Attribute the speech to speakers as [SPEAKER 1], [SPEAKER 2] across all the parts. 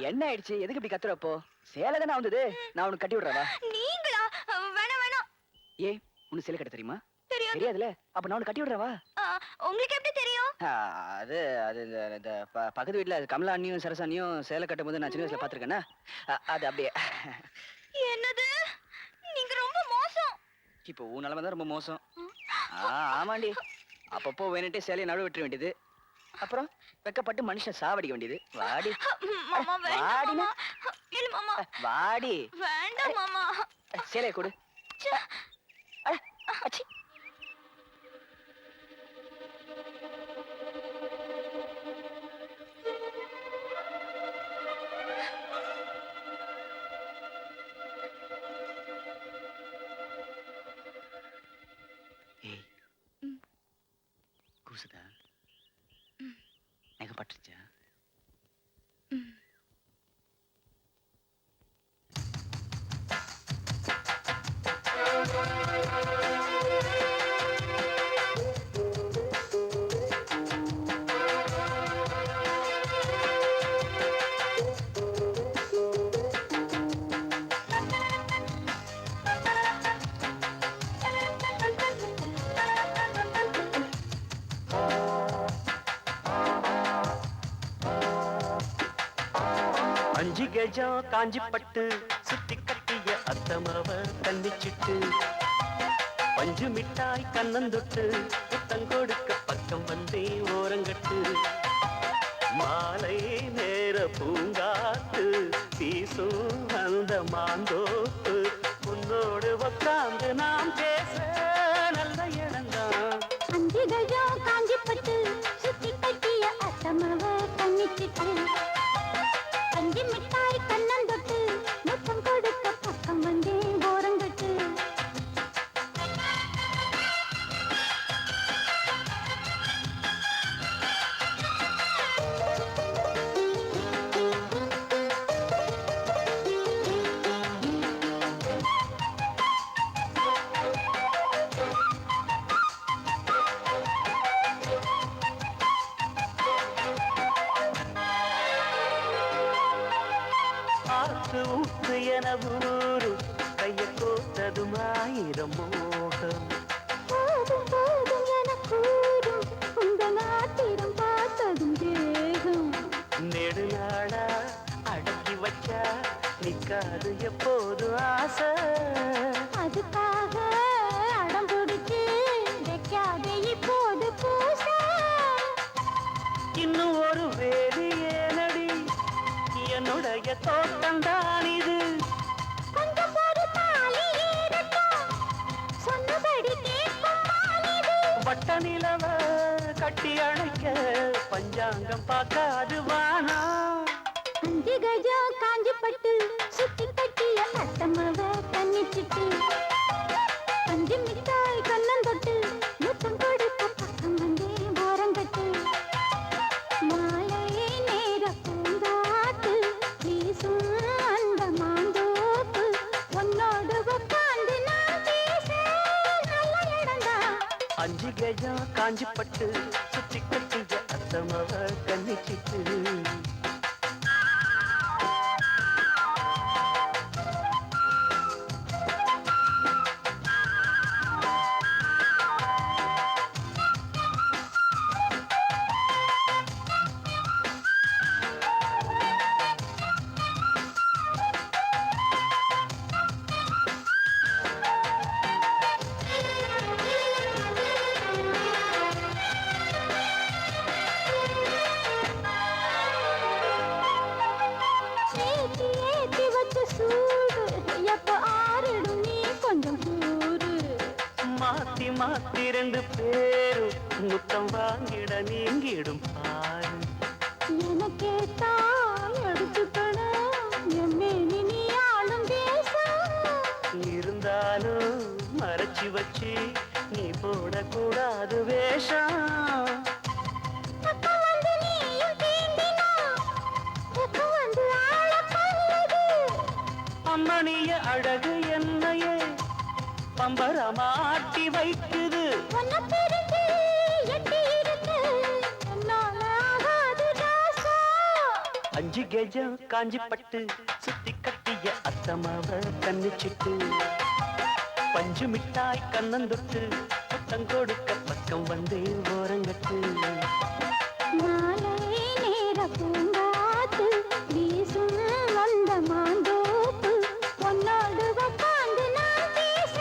[SPEAKER 1] என்ன ஆயிடுச்சு? எதுக்கு இப்படி கத்துறப்போ? சேலை தானே வந்தது. நான் உனக்கு கட்டி விடுறவா?
[SPEAKER 2] நீங்களா? வேணாம் வேணாம்.
[SPEAKER 1] ஏ உனக்கு சேலை கட்ட தெரியுமா?
[SPEAKER 2] தெரியாதுல.
[SPEAKER 1] அப்ப நான் உனக்கு கட்டி விடுறவா?
[SPEAKER 2] உங்களுக்கு எப்படி தெரியும்?
[SPEAKER 1] அது அது இந்த பக்கத்து வீட்டுல கமலா அண்ணியும் சரசா அண்ணியும் சேலை கட்டும் போது நான் சின்ன வயசுல பாத்துருக்கேன்னா அது அப்படியே.
[SPEAKER 2] என்னது? நீங்க ரொம்ப மோசம்.
[SPEAKER 1] இப்போ உன் நிலைமை தான் ரொம்ப மோசம். ஆமாண்டி. அப்பப்போ வேணுட்டே சேலையை நடுவு விட்டுற வேண்டியது. அப்புறம் வெக்கப்பட்டு மனுஷன் சாவடிக்க வேண்டியது. வாடி
[SPEAKER 2] மாமா வேண்டாம் மாமா. இல்ல மாமா.
[SPEAKER 1] வாடி.
[SPEAKER 2] வேண்டாம் மாமா.
[SPEAKER 1] சேலையை கொடு. அச்சி. ஏய் கூசுதா? நகம் பட்டுச்சா?
[SPEAKER 3] அஞ்சு கஜம் காஞ்சி பட்டு சுத்தி கட்டிய அத்தமவ கண்ணிச்சிட்டு பஞ்சு மிட்டாய் கண்ணந்தொட்டு புத்தம் கொடுக்க பக்கம் வந்தே ஓரங்கட்டு மாலை நேர பூங்காத்து வீசும் அந்த மாந்தோப்பு உன்னோடு உக்காந்து நாம் பேச நல்ல இடம்தான்.
[SPEAKER 4] அஞ்சு கஜம் காஞ்சி பட்டு சுத்தி கட்டிய அத்தமவ கண்ணிச்சிட்டு பஞ்சு மிட்டாய் கண்ணந்தொட்டு முத்தம் கொடுக்க பக்கம் வந்தே ஓரங்கட்டு
[SPEAKER 3] ஆத்து ஊத்து என ஊரு கைய கோத்ததும் ஆயிரம் மோகம்
[SPEAKER 4] போதும் போதும் என கூறும் உங்கள் ஆத்திரம் பார்த்ததும் தேகம்
[SPEAKER 3] நெடுநாளா அடக்கி வச்சா நிக்காது எப்போது ஆசை
[SPEAKER 4] அதுக்காக அடம் பிடிச்சு வைக்காதே இப்போது பூச
[SPEAKER 3] இன்னும் ஒரு வேலி ஏனடி என்னுடைய தோட்டம் தான் இது
[SPEAKER 4] கொஞ்சம் ஒரு தாலி ஏறட்டும் சொன்னபடி கேட்கும் மாலிது
[SPEAKER 3] வட்ட நிலவ கட்டி அணைக்க பஞ்சாங்கம் பார்க்காது வானா
[SPEAKER 4] அஞ்சு கஜம் காஞ்சி பட்டு சுத்தி கட்டிய அத்தமவ கண்ணிச்சிட்டு பஞ்சு மிட்டாய் கண்ணந்தொட்டு முத்தம் கொடுக்க பக்கம் வந்தே ஓரங்கட்டு மாலை நேர பூங்காத்து வீசும் அந்த மாந்தோப்பு உன்னோடு உட்கார்ந்து நான் பேச நல்ல இடம்தான்.
[SPEAKER 3] அஞ்சு கஜம் காஞ்சி பட்டு சுத்தி கட்டிய அத்தமவ கண்ணிச்சிட்டு
[SPEAKER 4] ஏத்தி ஏத்தி வச்ச சூடு எப்ப ஆறிடும் நீ கொஞ்சம் கூறு
[SPEAKER 3] மாத்தி மாத்தி ரெண்டு பேரும் முத்தம் வாங்கிட நீங்கிடும் பாரு
[SPEAKER 4] எனக்கே தான் எடுத்துக்கணும் எம்மேனி நீ ஆளும் தேசம்
[SPEAKER 3] இருந்தாலும் மறைச்சி வச்சு நீ போடக்கூடாது வேஷம்
[SPEAKER 4] பக்கம் வந்து நீயும் தீண்டினா பக்கம் வந்து ஆள கொல்லுது
[SPEAKER 3] அம்மணிய அழகு என்னையே பம்பரமாட்டி வைக்குது
[SPEAKER 4] உன்னை பிரிஞ்சு எட்டி இருக்கு என்னால ஆகாது ராசா
[SPEAKER 3] 5 கெஜம் காஞ்சி பட்டு சுத்தி கட்டிய அத்தமாவ கண்ணிச்சிட்டு பஞ்சு மிட்டாய் கண்ணந்தொட்டு புத்தம் கொடுக்க பக்கம் வந்து ஓரங்கட்டு
[SPEAKER 4] மாலை நேர பூங்காத்து வீசும் வந்த மாந்தோப்பு பொன்னோடு உட்கார்ந்து நான் பேச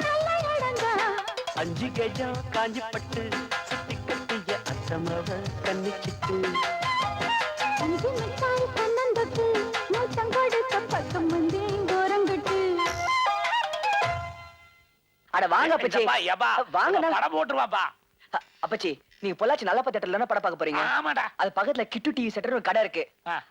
[SPEAKER 4] நல்ல இடம்தான்.
[SPEAKER 3] 5 கெஜம் காஞ்சி பட்டு சுத்தி கட்டிய அத்தமாவ கண்ணிச்சிட்டு
[SPEAKER 4] பஞ்சு மிட்டாய் கண்ணந்தொட்டு முத்தம் கொடுக்க பக்கம் வந்து ஓரங்கட்டு.
[SPEAKER 1] அட வாங்க அப்பச்சி வாங்க
[SPEAKER 5] படம் போட்டுருவாப்பா.
[SPEAKER 1] அப்பச்சி நீங்க பொள்ளாச்சி நல்லப்ப தியேட்டர்ல படம் பார்க்க போறீங்க.
[SPEAKER 5] ஆமாடா.
[SPEAKER 1] அது பக்கத்துல கிட்டு டிவி செட்டர் ஒரு கடை இருக்கு.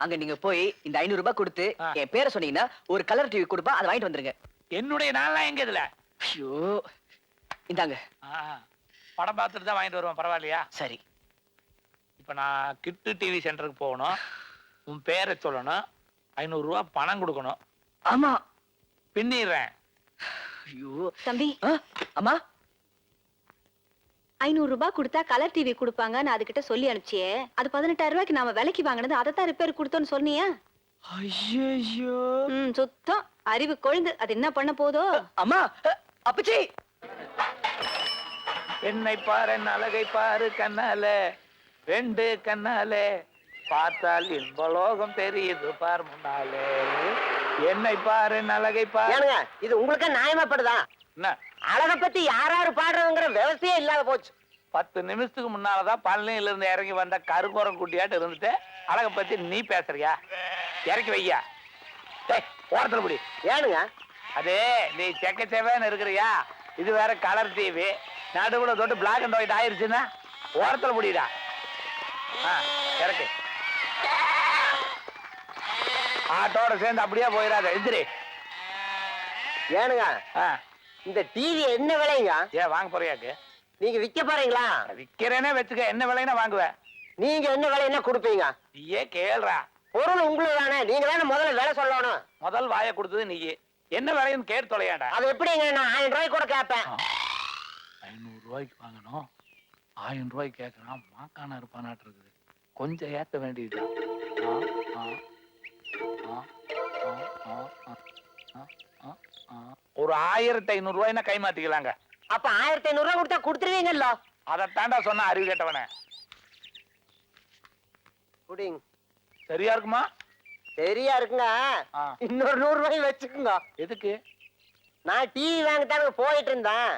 [SPEAKER 1] அங்க நீங்க போய் இந்த 500 ரூபாய் கொடுத்து என் பேரை சொன்னீங்கன்னா ஒரு கலர் டிவி கொடுப்பா, அதை வாங்கிட்டு வந்துருங்க.
[SPEAKER 5] என்னுடைய நாள்லாம் எங்க இதுல?
[SPEAKER 1] ஐயோ இந்தாங்க.
[SPEAKER 5] படம் பார்த்துட்டு தான் வாங்கிட்டு வருவேன். பரவாயில்லையா?
[SPEAKER 1] சரி.
[SPEAKER 5] இப்ப நான் கிட்டு டிவி சென்டருக்கு போகணும். உன் பேரை சொல்லணும். 500 ரூபாய் பணம் கொடுக்கணும்.
[SPEAKER 1] ஆமா
[SPEAKER 5] பின்னிடுறேன்.
[SPEAKER 1] ஐயோ
[SPEAKER 2] தம்பி
[SPEAKER 1] அம்மா
[SPEAKER 2] 500 ரூபாய் கொடுத்தா கலர் டிவி கொடுப்பாங்க. நான் அதுகிட்ட சொல்லி அனுப்பிச்சியே, அது 18,000 ரூபாய்க்கு நாம விலைக்கு வாங்கினது, அதை தான் ரிப்பேர் கொடுத்தோன்னு சொன்னியா?
[SPEAKER 1] ஐயோ
[SPEAKER 2] சுத்தம் அறிவு கொழுந்து. அது என்ன பண்ண போதோ?
[SPEAKER 1] அம்மா அப்பச்சி
[SPEAKER 5] என்னை பாரு, என் அழகை பாரு கண்ணால, 2 கண்ணாலே பார்த்தால் இன்பலோகம் தெரியுது பார் முன்னாலே. என்னை பாரு, என் அழகை பாரு.
[SPEAKER 6] ஏனுங்க இது உங்களுக்கு நியாயமாப்படுதா?
[SPEAKER 5] என்ன
[SPEAKER 6] அழக பத்தி யாராரு பாடுறதுங்கிற விவசாயே இல்லாத போச்சு.
[SPEAKER 5] 10 நிமிஷத்துக்கு முன்னாலதான் பழனியில இருந்து இறங்கி வந்த கருங்குரம் குட்டியாட்டு இருந்துட்டு அழக பத்தி நீ பேசுறியா? இறக்கி வையா. ஓரத்துல முடி.
[SPEAKER 6] ஏனுங்க
[SPEAKER 5] அதே நீ செக்க செவேன்னு இருக்கிறியா? இது வேற கலர் டிவி, நடுவுல தொட்டு பிளாக் அண்ட் ஒயிட் ஆயிருச்சுன்னா ஓரத்துல முடிடா. இறக்கு. ஆட்டோட சேர்ந்து அப்படியே போயிடாத. எந்திரி.
[SPEAKER 6] ஏனுங்க இந்த டிவி என்ன விலைங்க?
[SPEAKER 5] ஏன் வாங்க போறியாக்கு?
[SPEAKER 6] நீங்க விக்க போறீங்களா?
[SPEAKER 5] விக்கிறேனே வச்சுக்க. என்ன விலைன்னா வாங்குவேன்.
[SPEAKER 6] நீங்க என்ன விலை என்ன கொடுப்பீங்க?
[SPEAKER 5] நீயே கேள்றா.
[SPEAKER 6] பொருள் உங்களுக்கு தானே, நீங்க தானே முதல்ல விலை சொல்லணும்.
[SPEAKER 5] முதல் வாயை கொடுத்தது நீயே. என்ன விலைன்னு கேட்டு தொலையாண்டா.
[SPEAKER 6] அது எப்படிங்க? நான் 1000 ரூபாய்க்கு கூட கேட்பேன்.
[SPEAKER 5] 500 ரூபாய்க்கு வாங்கணும். 1000 ரூபாய்க்கு கேட்கறான். மாக்கான இருப்பானாட்டு இருக்குது. கொஞ்சம் ஏத்த வேண்டியதுதான். ஒரு 1500 ரூபாய்னா கை மாத்திக்கலாங்க.
[SPEAKER 6] அப்ப 1500 ரூபாய் கொடுத்தா கொடுத்துருவீங்கல்ல?
[SPEAKER 5] அதைத்தாண்டா சொன்ன அறிவு கேட்டவனே.
[SPEAKER 6] குடிங்க.
[SPEAKER 5] சரியா இருக்குமா?
[SPEAKER 6] சரியா இருக்குங்க. இன்னொரு 100 ரூபாய் வச்சுக்குங்க.
[SPEAKER 5] எதுக்கு?
[SPEAKER 6] நான் டிவி வாங்கத்தாங்க போயிட்டு இருந்தேன்.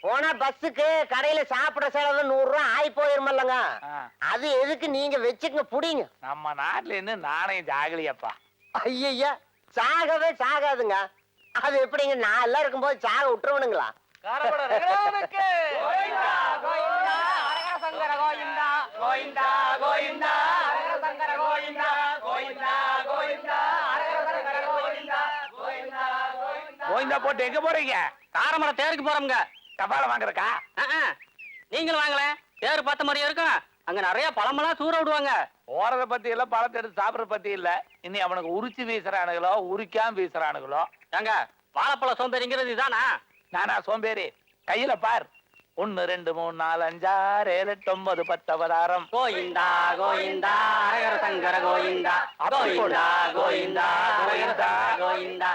[SPEAKER 6] போனா பஸ்ஸுக்கு கடையில சாப்பிட செலவு 100 ரூபாய் ஆகி போயிருமல்லங்க. அது எதுக்கு நீங்க வச்சுக்கங்க, புடிங்க.
[SPEAKER 5] நம்ம நாட்டுல இருந்து நாணயம் ஜாகலியப்பா.
[SPEAKER 6] ஐயா சாகவே சாகாதுங்க. அது எப்படிங்க? நான் எல்லாம் இருக்கும்போது சாக விட்டுருவனுங்களா?
[SPEAKER 5] கோயிந்தா போட்டு எங்க போறீங்க?
[SPEAKER 6] காரமரம் தேருக்கு போறோம்ங்க.
[SPEAKER 5] தபால வாங்குறக்கா?
[SPEAKER 6] நீங்களும் வாங்கல. தேர் பார்த்த மாதிரியே இருக்கும். அங்க நிறைய பழமெல்லாம் தூர விடுவாங்க.
[SPEAKER 5] போறத பத்தி இல்ல, பழத்தை எடுத்து சாப்பிடற பத்தி இல்ல. இனி அவனுக்கு உரிச்சு வீசுறானுங்களோ உரிக்காம வீசுறானுங்களோ.
[SPEAKER 6] ஏங்க வாழைப்பழ சோம்பேறிங்கிறது இதானா?
[SPEAKER 5] நானா சோம்பேறி? கையில பார். 1 2 3 4 5 6 7 8 9 10 11.
[SPEAKER 6] கோயிந்தா கோயிந்தா அரகர சங்கர கோயிந்தா கோயிந்தா கோயிந்தா கோயிந்தா கோயிந்தா.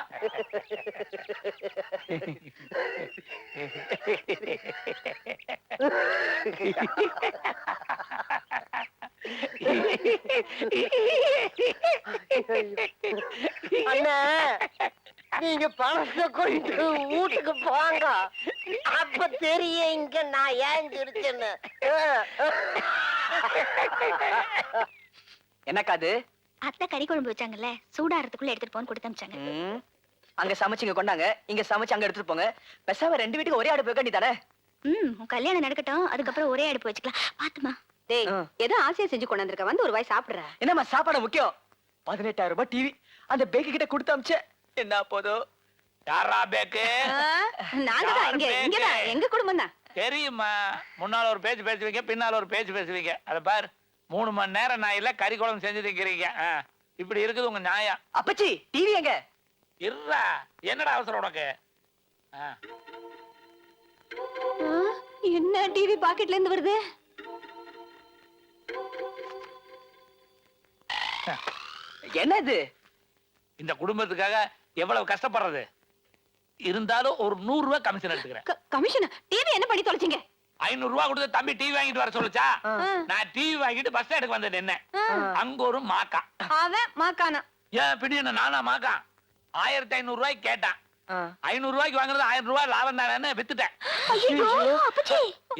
[SPEAKER 6] அண்ணே நீங்க பணத்தை கொண்டு வீட்டுக்கு போங்க. அப்ப தெரியும் இங்க நான் ஏன் சிரிச்சேன்னு.
[SPEAKER 1] என்னக்கா அது?
[SPEAKER 2] அத்தை கறி குழம்பு வச்சாங்கல்ல, சூடாறதுக்குள்ள எடுத்துட்டு போன்னு கொடுத்து அனுப்பிச்சாங்க.
[SPEAKER 1] அங்க சமைச்சு இங்க கொண்டாங்க, இங்க சமைச்சு அங்க எடுத்துட்டு போங்க. பெசாம 2 வீட்டுக்கு ஒரே அடுப்பு வைக்க வேண்டியதானே?
[SPEAKER 2] உன் கல்யாணம் நடக்கட்டும், அதுக்கப்புறம் ஒரே அடுப்பு வச்சுக்கலாம். பாத்துமா.
[SPEAKER 7] டேய் ஏதோ ஆசையை செஞ்சு கொண்டு வந்திருக்க, வந்து ஒரு வாய் சாப்பிடுற.
[SPEAKER 1] என்னம்மா சாப்பாடு முக்கியம்? 18,000 ரூபாய் டிவி அந்த பேக்கு கிட்ட கொடுத்து அமிச்ச என்ன போதும்?
[SPEAKER 5] யாரா பேக்கு?
[SPEAKER 7] நாங்க தான் இங்கதான் எங்க குடும்பம் தான்.
[SPEAKER 5] தெரியுமா? முன்னால ஒரு பேச்சு பேசுவீங்க, பின்னால ஒரு பேச்சு பேசுவீங்க. அத பாரு, 3 மணி நேரம் நான் இல்ல கறி குழம்பு செஞ்சு திங்கிறீங்க. இப்படி இருக்குது உங்க நியாயம்.
[SPEAKER 1] அப்பச்சி டிவி எங்க?
[SPEAKER 5] இருடா, என்னடா அவசரம் உனக்கு?
[SPEAKER 7] என்ன டிவி பாக்கெட்ல இருந்து வருது?
[SPEAKER 1] என்ன இது?
[SPEAKER 5] இந்த குடும்பத்துக்காக எவ்வளவு கஷ்டப்படுறது. இருந்தாலும் ஒரு 100 ரூபாய் கமிஷன் எடுத்துக்கிறேன்.
[SPEAKER 2] கமிஷன் டிவி என்ன பண்ணி தொலைச்சிங்க?
[SPEAKER 5] 500 ரூபாய் கொடுத்து தம்பி டிவி வாங்கிட்டு வர சொல்லுச்சா. நான் டிவி வாங்கிட்டு பஸ் ஸ்டாண்டுக்கு வந்தேன். என்ன அங்க ஒரு மாக்கா.
[SPEAKER 2] அவன் மாக்கானா?
[SPEAKER 5] ஏன் பிடி என்ன நானா மாக்கா? 1500 ரூபாய்க்கு கேட்டான். 500 ரூபாய்க்கு வாங்குறது 1000 ரூபாய் லாபம் தானே வித்துட்டேன்.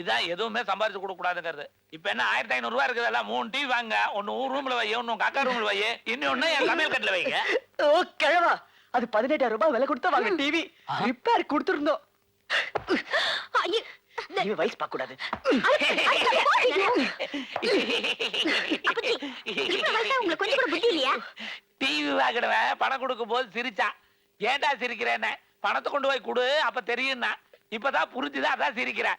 [SPEAKER 5] இதான் எதுவுமே சம்பாரிச்சு கொடுக்க கூடாதுங்கிறது. இப்ப என்ன 1500 ரூபாய் இருக்குதுல்ல, 3 டிவி வாங்க. ஒன்னு ஊர் ரூம்ல வை, ஒன்னு அக்கா ரூம்ல வை, இன்னொன்னு என் சமையல் கட்டுல வைங்க.
[SPEAKER 1] ஓ கிழவா, அது 18,000 ரூபாய் விலை கொடுத்து வாங்க டிவி. ரிப்பேர் கொடுத்துருந்தோம். டிவி வயசு பார்க்க கூடாது.
[SPEAKER 2] உங்களுக்கு கொஞ்சம் கூட புத்தி இல்லையா?
[SPEAKER 5] டிவி வாங்கிடுவேன் பணம் கொடுக்கும் போது சிரிச்சா. ஏன்டா சிரிக்கிறேன்னு, பணத்தை கொண்டு போய் கொடு அப்ப தெரியும்னா. இப்பதான் புரிஞ்சுதான் அதான் சிரிக்கிறேன்.